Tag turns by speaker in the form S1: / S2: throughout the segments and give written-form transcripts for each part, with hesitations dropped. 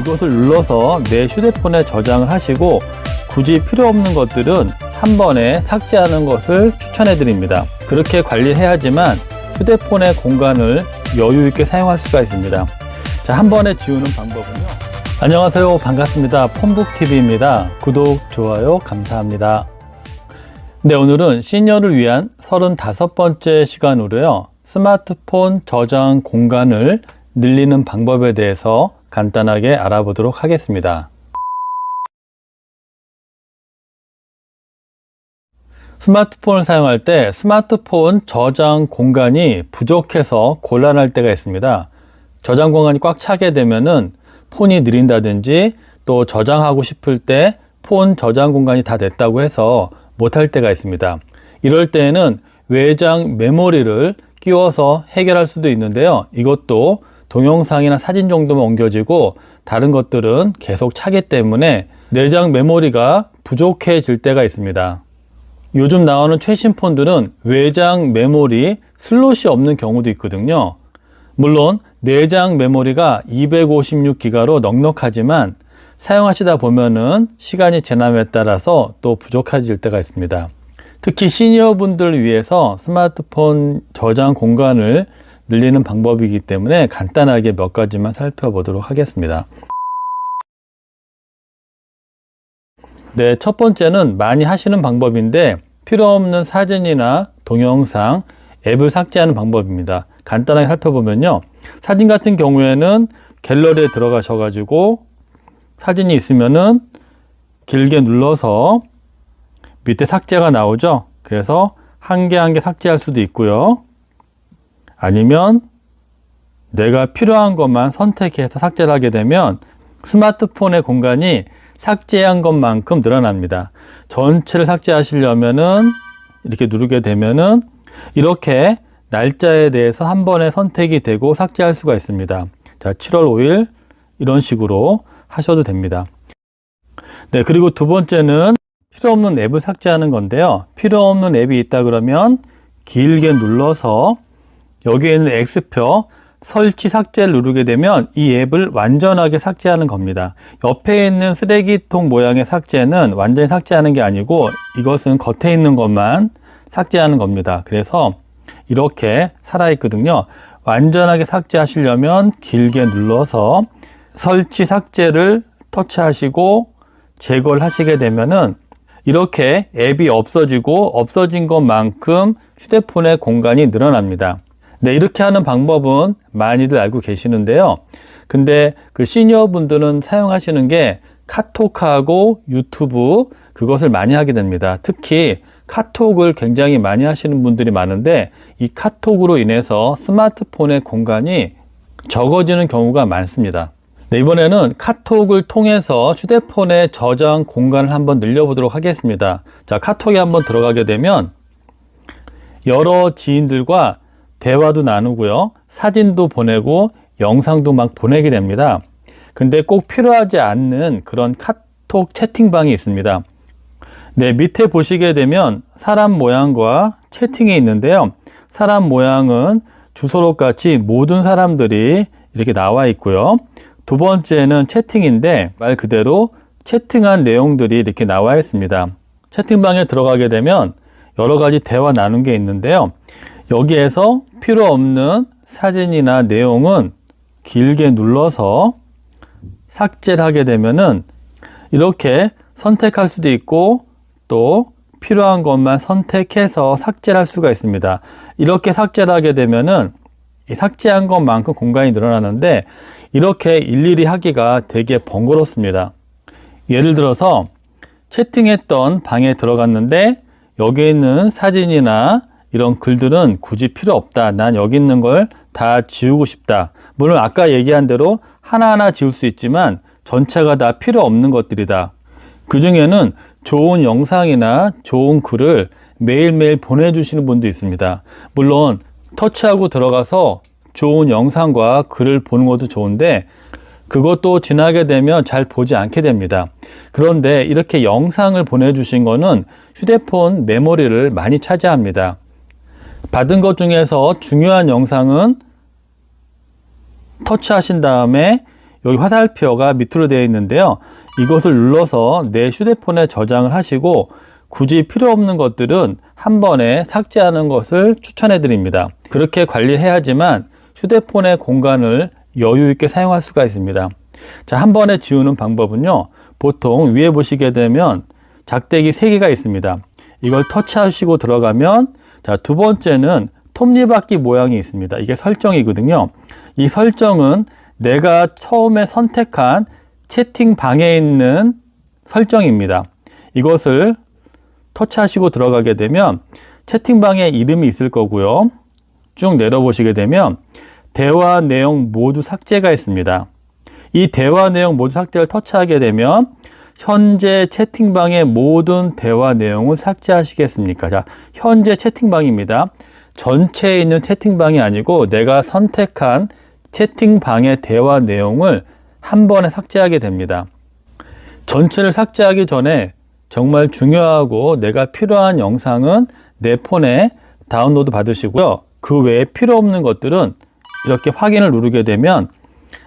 S1: 이것을 눌러서 내 휴대폰에 저장을 하시고 굳이 필요 없는 것들은 한 번에 삭제하는 것을 추천해 드립니다. 그렇게 관리해야지만 휴대폰의 공간을 여유 있게 사용할 수가 있습니다. 자, 한 번에 지우는 방법은요. 안녕하세요. 반갑습니다. 폰북TV입니다. 구독, 좋아요 감사합니다. 네, 오늘은 시니어를 위한 35번째 시간으로요. 스마트폰 저장 공간을 늘리는 방법에 대해서 간단하게 알아보도록 하겠습니다. 스마트폰을 사용할 때 스마트폰 저장 공간이 부족해서 곤란할 때가 있습니다. 저장 공간이 꽉 차게 되면은 폰이 느린다든지 또 저장하고 싶을 때 폰 저장 공간이 다 됐다고 해서 못할 때가 있습니다. 이럴 때에는 외장 메모리를 끼워서 해결할 수도 있는데요. 이것도 동영상이나 사진 정도만 옮겨지고 다른 것들은 계속 차기 때문에 내장 메모리가 부족해질 때가 있습니다. 요즘 나오는 최신 폰들은 외장 메모리 슬롯이 없는 경우도 있거든요. 물론 내장 메모리가 256기가로 넉넉하지만 사용하시다 보면은 시간이 지남에 따라서 또 부족해질 때가 있습니다. 특히 시니어분들을 위해서 스마트폰 저장 공간을 늘리는 방법이기 때문에 간단하게 몇 가지만 살펴보도록 하겠습니다. 네, 첫 번째는 많이 하시는 방법인데 필요 없는 사진이나 동영상, 앱을 삭제하는 방법입니다. 간단하게 살펴보면요. 사진 같은 경우에는 갤러리에 들어가셔가지고 사진이 있으면은 길게 눌러서 밑에 삭제가 나오죠. 그래서 한 개 한 개 삭제할 수도 있고요. 아니면 내가 필요한 것만 선택해서 삭제를 하게 되면 스마트폰의 공간이 삭제한 것만큼 늘어납니다. 전체를 삭제하시려면은 이렇게 누르게 되면은 이렇게 날짜에 대해서 한 번에 선택이 되고 삭제할 수가 있습니다. 자, 7월 5일 이런 식으로 하셔도 됩니다. 네, 그리고 두 번째는 필요 없는 앱을 삭제하는 건데요. 필요 없는 앱이 있다 그러면 길게 눌러서 여기에 있는 X표 설치 삭제를 누르게 되면 이 앱을 완전하게 삭제하는 겁니다. 옆에 있는 쓰레기통 모양의 삭제는 완전히 삭제하는 게 아니고 이것은 겉에 있는 것만 삭제하는 겁니다. 그래서 이렇게 살아있거든요. 완전하게 삭제하시려면 길게 눌러서 설치 삭제를 터치하시고 제거를 하시게 되면은 이렇게 앱이 없어지고 없어진 것만큼 휴대폰의 공간이 늘어납니다. 네, 이렇게 하는 방법은 많이들 알고 계시는데요. 근데 그 시니어 분들은 사용하시는 게 카톡하고 유튜브 그것을 많이 하게 됩니다. 특히 카톡을 굉장히 많이 하시는 분들이 많은데 이 카톡으로 인해서 스마트폰의 공간이 적어지는 경우가 많습니다. 네, 이번에는 카톡을 통해서 휴대폰의 저장 공간을 한번 늘려보도록 하겠습니다. 자, 카톡에 한번 들어가게 되면 여러 지인들과 대화도 나누고요. 사진도 보내고 영상도 막 보내게 됩니다. 근데 꼭 필요하지 않는 그런 카톡 채팅방이 있습니다. 네, 밑에 보시게 되면 사람 모양과 채팅이 있는데요. 사람 모양은 주소록 같이 모든 사람들이 이렇게 나와 있고요. 두 번째는 채팅인데 말 그대로 채팅한 내용들이 이렇게 나와 있습니다. 채팅방에 들어가게 되면 여러 가지 대화 나눈 게 있는데요. 여기에서 필요 없는 사진이나 내용은 길게 눌러서 삭제를 하게 되면은 이렇게 선택할 수도 있고 또 필요한 것만 선택해서 삭제를 할 수가 있습니다. 이렇게 삭제를 하게 되면은 이 삭제한 것만큼 공간이 늘어나는데 이렇게 일일이 하기가 되게 번거롭습니다. 예를 들어서 채팅했던 방에 들어갔는데 여기 있는 사진이나 이런 글들은 굳이 필요 없다. 난 여기 있는 걸 다 지우고 싶다. 물론 아까 얘기한 대로 하나하나 지울 수 있지만 전체가 다 필요 없는 것들이다. 그 중에는 좋은 영상이나 좋은 글을 매일매일 보내주시는 분도 있습니다. 물론 터치하고 들어가서 좋은 영상과 글을 보는 것도 좋은데 그것도 지나게 되면 잘 보지 않게 됩니다. 그런데 이렇게 영상을 보내주신 거는 휴대폰 메모리를 많이 차지합니다. 받은 것 중에서 중요한 영상은 터치하신 다음에 여기 화살표가 밑으로 되어 있는데요. 이것을 눌러서 내 휴대폰에 저장을 하시고 굳이 필요 없는 것들은 한 번에 삭제하는 것을 추천해 드립니다. 그렇게 관리해야지만 휴대폰의 공간을 여유 있게 사용할 수가 있습니다. 자, 한 번에 지우는 방법은요. 보통 위에 보시게 되면 작대기 3개가 있습니다. 이걸 터치하시고 들어가면, 자, 두 번째는 톱니바퀴 모양이 있습니다. 이게 설정이거든요. 이 설정은 내가 처음에 선택한 채팅방에 있는 설정입니다. 이것을 터치하시고 들어가게 되면 채팅방에 이름이 있을 거고요. 쭉 내려보시게 되면 대화 내용 모두 삭제가 있습니다. 이 대화 내용 모두 삭제를 터치하게 되면 현재 채팅방의 모든 대화 내용을 삭제하시겠습니까? 자, 현재 채팅방입니다. 전체에 있는 채팅방이 아니고 내가 선택한 채팅방의 대화 내용을 한 번에 삭제하게 됩니다. 전체를 삭제하기 전에 정말 중요하고 내가 필요한 영상은 내 폰에 다운로드 받으시고요. 그 외에 필요 없는 것들은 이렇게 확인을 누르게 되면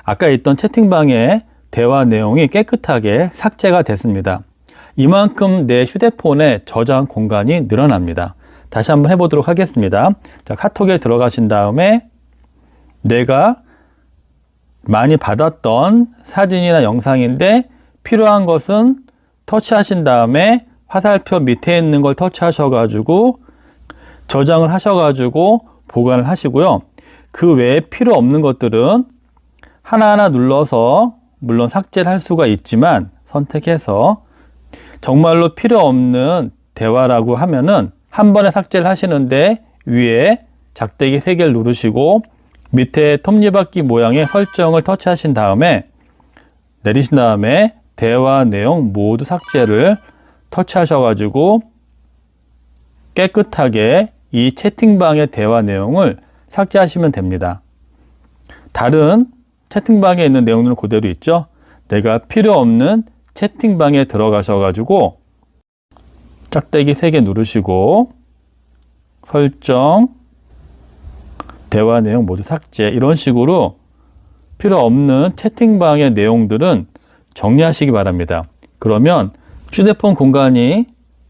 S1: 아까 있던 채팅방의 대화 내용이 깨끗하게 삭제가 됐습니다. 이만큼 내 휴대폰의 저장 공간이 늘어납니다. 다시 한번 해보도록 하겠습니다. 자, 카톡에 들어가신 다음에 내가 많이 받았던 사진이나 영상인데 필요한 것은 터치하신 다음에 화살표 밑에 있는 걸 터치하셔가지고 저장을 하셔가지고 보관을 하시고요. 그 외에 필요 없는 것들은 하나하나 눌러서 물론 삭제를 할 수가 있지만 선택해서 정말로 필요 없는 대화라고 하면은 한 번에 삭제를 하시는데 위에 작대기 3개를 누르시고 밑에 톱니바퀴 모양의 설정을 터치하신 다음에 내리신 다음에 대화 내용 모두 삭제를 터치하셔가지고 깨끗하게 이 채팅방의 대화 내용을 삭제하시면 됩니다. 다른 채팅방에 있는 내용들은 그대로 있죠. 내가 필요 없는 채팅방에 들어가셔가지고 짝대기 3개 누르시고 설정, 대화 내용 모두 삭제, 이런 식으로 필요 없는 채팅방의 내용들은 정리하시기 바랍니다. 그러면 휴대폰 공간이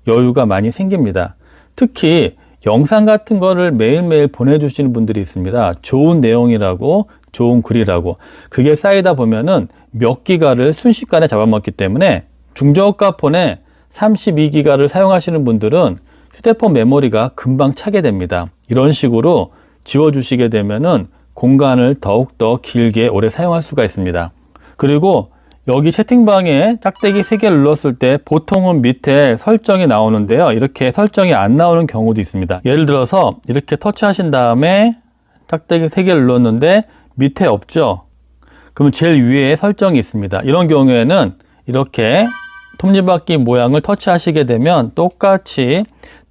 S1: 여유가 많이 생깁니다. 특히 영상 같은 거를 매일매일 보내주시는 분들이 있습니다. 좋은 내용이라고, 좋은 글이라고. 그게 쌓이다 보면은 몇 기가를 순식간에 잡아먹기 때문에 중저가 폰에 32기가를 사용하시는 분들은 휴대폰 메모리가 금방 차게 됩니다. 이런 식으로 지워주시게 되면은 공간을 더욱더 길게 오래 사용할 수가 있습니다. 그리고 여기 채팅방에 짝대기 3개를 눌렀을 때 보통은 밑에 설정이 나오는데요. 이렇게 설정이 안 나오는 경우도 있습니다. 예를 들어서 이렇게 터치하신 다음에 짝대기 3개를 눌렀는데 밑에 없죠. 그럼 제일 위에 설정이 있습니다. 이런 경우에는 이렇게 톱니바퀴 모양을 터치하시게 되면 똑같이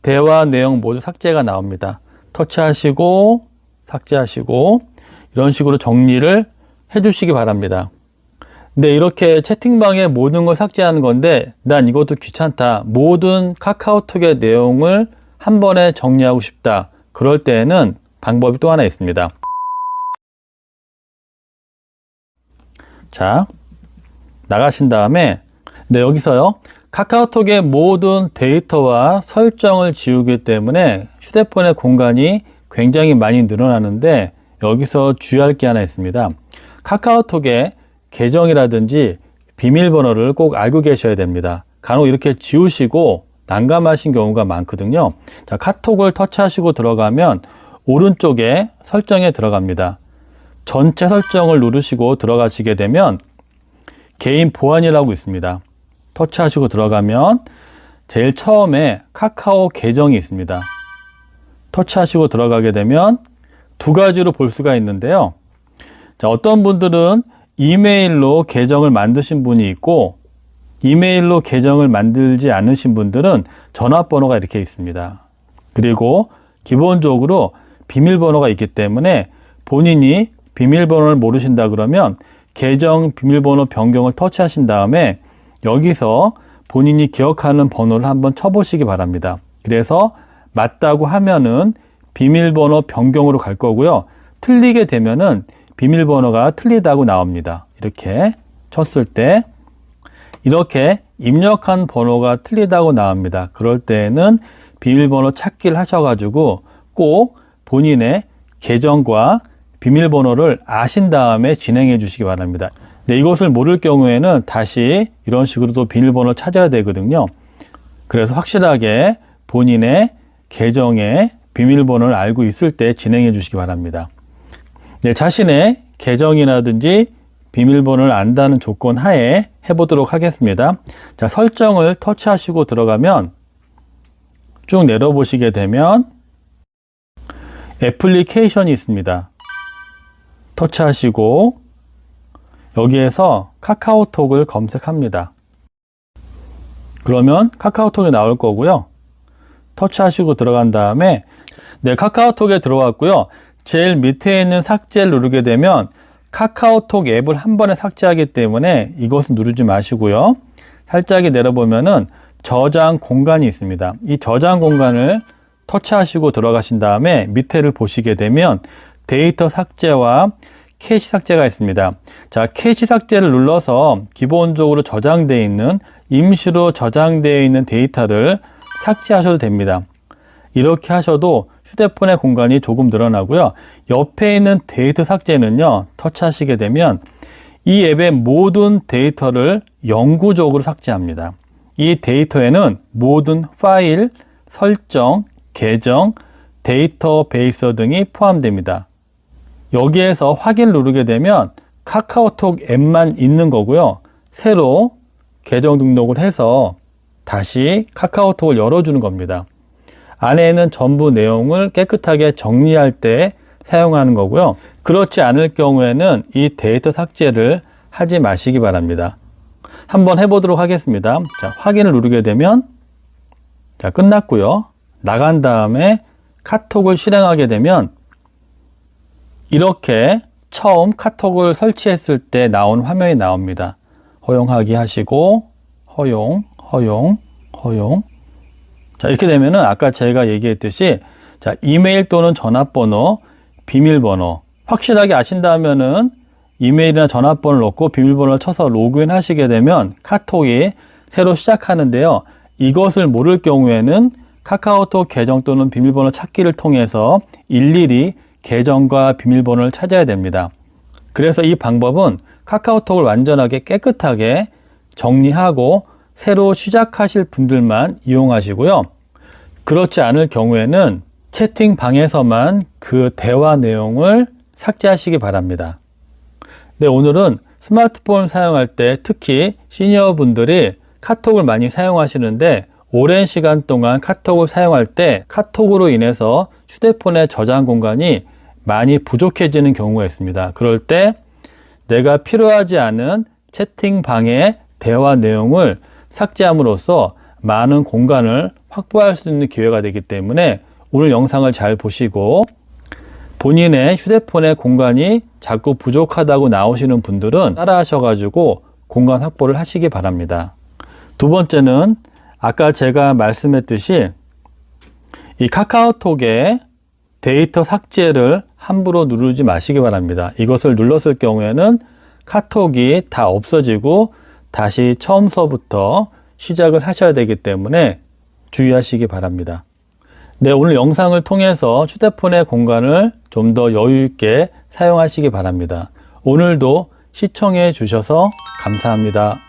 S1: 대화 내용 모두 삭제가 나옵니다. 터치하시고 삭제하시고 이런 식으로 정리를 해주시기 바랍니다. 근데 이렇게 채팅방에 모든 걸 삭제하는 건데 난 이것도 귀찮다. 모든 카카오톡의 내용을 한 번에 정리하고 싶다. 그럴 때에는 방법이 또 하나 있습니다. 자, 나가신 다음에 여기서요. 카카오톡의 모든 데이터와 설정을 지우기 때문에 휴대폰의 공간이 굉장히 많이 늘어나는데 여기서 주의할 게 하나 있습니다. 카카오톡의 계정이라든지 비밀번호를 꼭 알고 계셔야 됩니다. 간혹 이렇게 지우시고 난감하신 경우가 많거든요. 자, 카톡을 터치하시고 들어가면 오른쪽에 설정에 들어갑니다. 전체 설정을 누르시고 들어가시게 되면 개인 보안이라고 있습니다. 터치하시고 들어가면 제일 처음에 카카오 계정이 있습니다. 터치하시고 들어가게 되면 두 가지로 볼 수가 있는데요. 자, 어떤 분들은 이메일로 계정을 만드신 분이 있고 이메일로 계정을 만들지 않으신 분들은 전화번호가 이렇게 있습니다. 그리고 기본적으로 비밀번호가 있기 때문에 본인이 비밀번호를 모르신다 그러면 계정 비밀번호 변경을 터치하신 다음에 여기서 본인이 기억하는 번호를 한번 쳐보시기 바랍니다. 그래서 맞다고 하면은 비밀번호 변경으로 갈 거고요. 틀리게 되면은 비밀번호가 틀리다고 나옵니다. 이렇게 쳤을 때 이렇게 입력한 번호가 틀리다고 나옵니다. 그럴 때에는 비밀번호 찾기를 하셔가지고 꼭 본인의 계정과 비밀번호를 아신 다음에 진행해 주시기 바랍니다. 네, 이것을 모를 경우에는 다시 이런 식으로 또 비밀번호를 찾아야 되거든요. 그래서 확실하게 본인의 계정의 비밀번호를 알고 있을 때 진행해 주시기 바랍니다. 네, 자신의 계정이라든지 비밀번호를 안다는 조건 하에 해보도록 하겠습니다. 자, 설정을 터치하시고 들어가면 쭉 내려보시게 되면 애플리케이션이 있습니다. 터치하시고 여기에서 카카오톡을 검색합니다. 그러면 카카오톡이 나올 거고요. 터치하시고 들어간 다음에 네, 카카오톡에 들어왔고요. 제일 밑에 있는 삭제를 누르게 되면 카카오톡 앱을 한 번에 삭제하기 때문에 이것은 누르지 마시고요. 살짝 내려보면은 저장 공간이 있습니다. 이 저장 공간을 터치하시고 들어가신 다음에 밑에를 보시게 되면 데이터 삭제와 캐시 삭제가 있습니다. 자, 캐시 삭제를 눌러서 기본적으로 저장되어 있는 임시로 저장되어 있는 데이터를 삭제하셔도 됩니다. 이렇게 하셔도 휴대폰의 공간이 조금 늘어나고요. 옆에 있는 데이터 삭제는요, 터치하시게 되면 이 앱의 모든 데이터를 영구적으로 삭제합니다. 이 데이터에는 모든 파일, 설정, 계정, 데이터베이스 등이 포함됩니다. 여기에서 확인을 누르게 되면 카카오톡 앱만 있는 거고요. 새로 계정 등록을 해서 다시 카카오톡을 열어주는 겁니다. 안에 있는 전부 내용을 깨끗하게 정리할 때 사용하는 거고요. 그렇지 않을 경우에는 이 데이터 삭제를 하지 마시기 바랍니다. 한번 해보도록 하겠습니다. 자, 확인을 누르게 되면 자, 끝났고요. 나간 다음에 카톡을 실행하게 되면 이렇게 처음 카톡을 설치했을 때 나온 화면이 나옵니다. 허용하기 하시고 허용, 허용, 허용. 자, 이렇게 되면은 아까 제가 얘기했듯이 자, 이메일 또는 전화번호, 비밀번호 확실하게 아신다면은 이메일이나 전화번호를 넣고 비밀번호를 쳐서 로그인 하시게 되면 카톡이 새로 시작하는데요. 이것을 모를 경우에는 카카오톡 계정 또는 비밀번호 찾기를 통해서 일일이 계정과 비밀번호를 찾아야 됩니다. 그래서 이 방법은 카카오톡을 완전하게 깨끗하게 정리하고 새로 시작하실 분들만 이용하시고요. 그렇지 않을 경우에는 채팅방에서만 그 대화 내용을 삭제하시기 바랍니다. 네, 오늘은 스마트폰 사용할 때 특히 시니어분들이 카톡을 많이 사용하시는데 오랜 시간 동안 카톡을 사용할 때 카톡으로 인해서 휴대폰의 저장 공간이 많이 부족해지는 경우가 있습니다. 그럴 때 내가 필요하지 않은 채팅방의 대화 내용을 삭제함으로써 많은 공간을 확보할 수 있는 기회가 되기 때문에 오늘 영상을 잘 보시고 본인의 휴대폰의 공간이 자꾸 부족하다고 나오시는 분들은 따라 하셔가지고 공간 확보를 하시기 바랍니다. 두 번째는 아까 제가 말씀했듯이 이 카카오톡에 데이터 삭제를 함부로 누르지 마시기 바랍니다. 이것을 눌렀을 경우에는 카톡이 다 없어지고 다시 처음서부터 시작을 하셔야 되기 때문에 주의하시기 바랍니다. 네, 오늘 영상을 통해서 휴대폰의 공간을 좀 더 여유 있게 사용하시기 바랍니다. 오늘도 시청해 주셔서 감사합니다.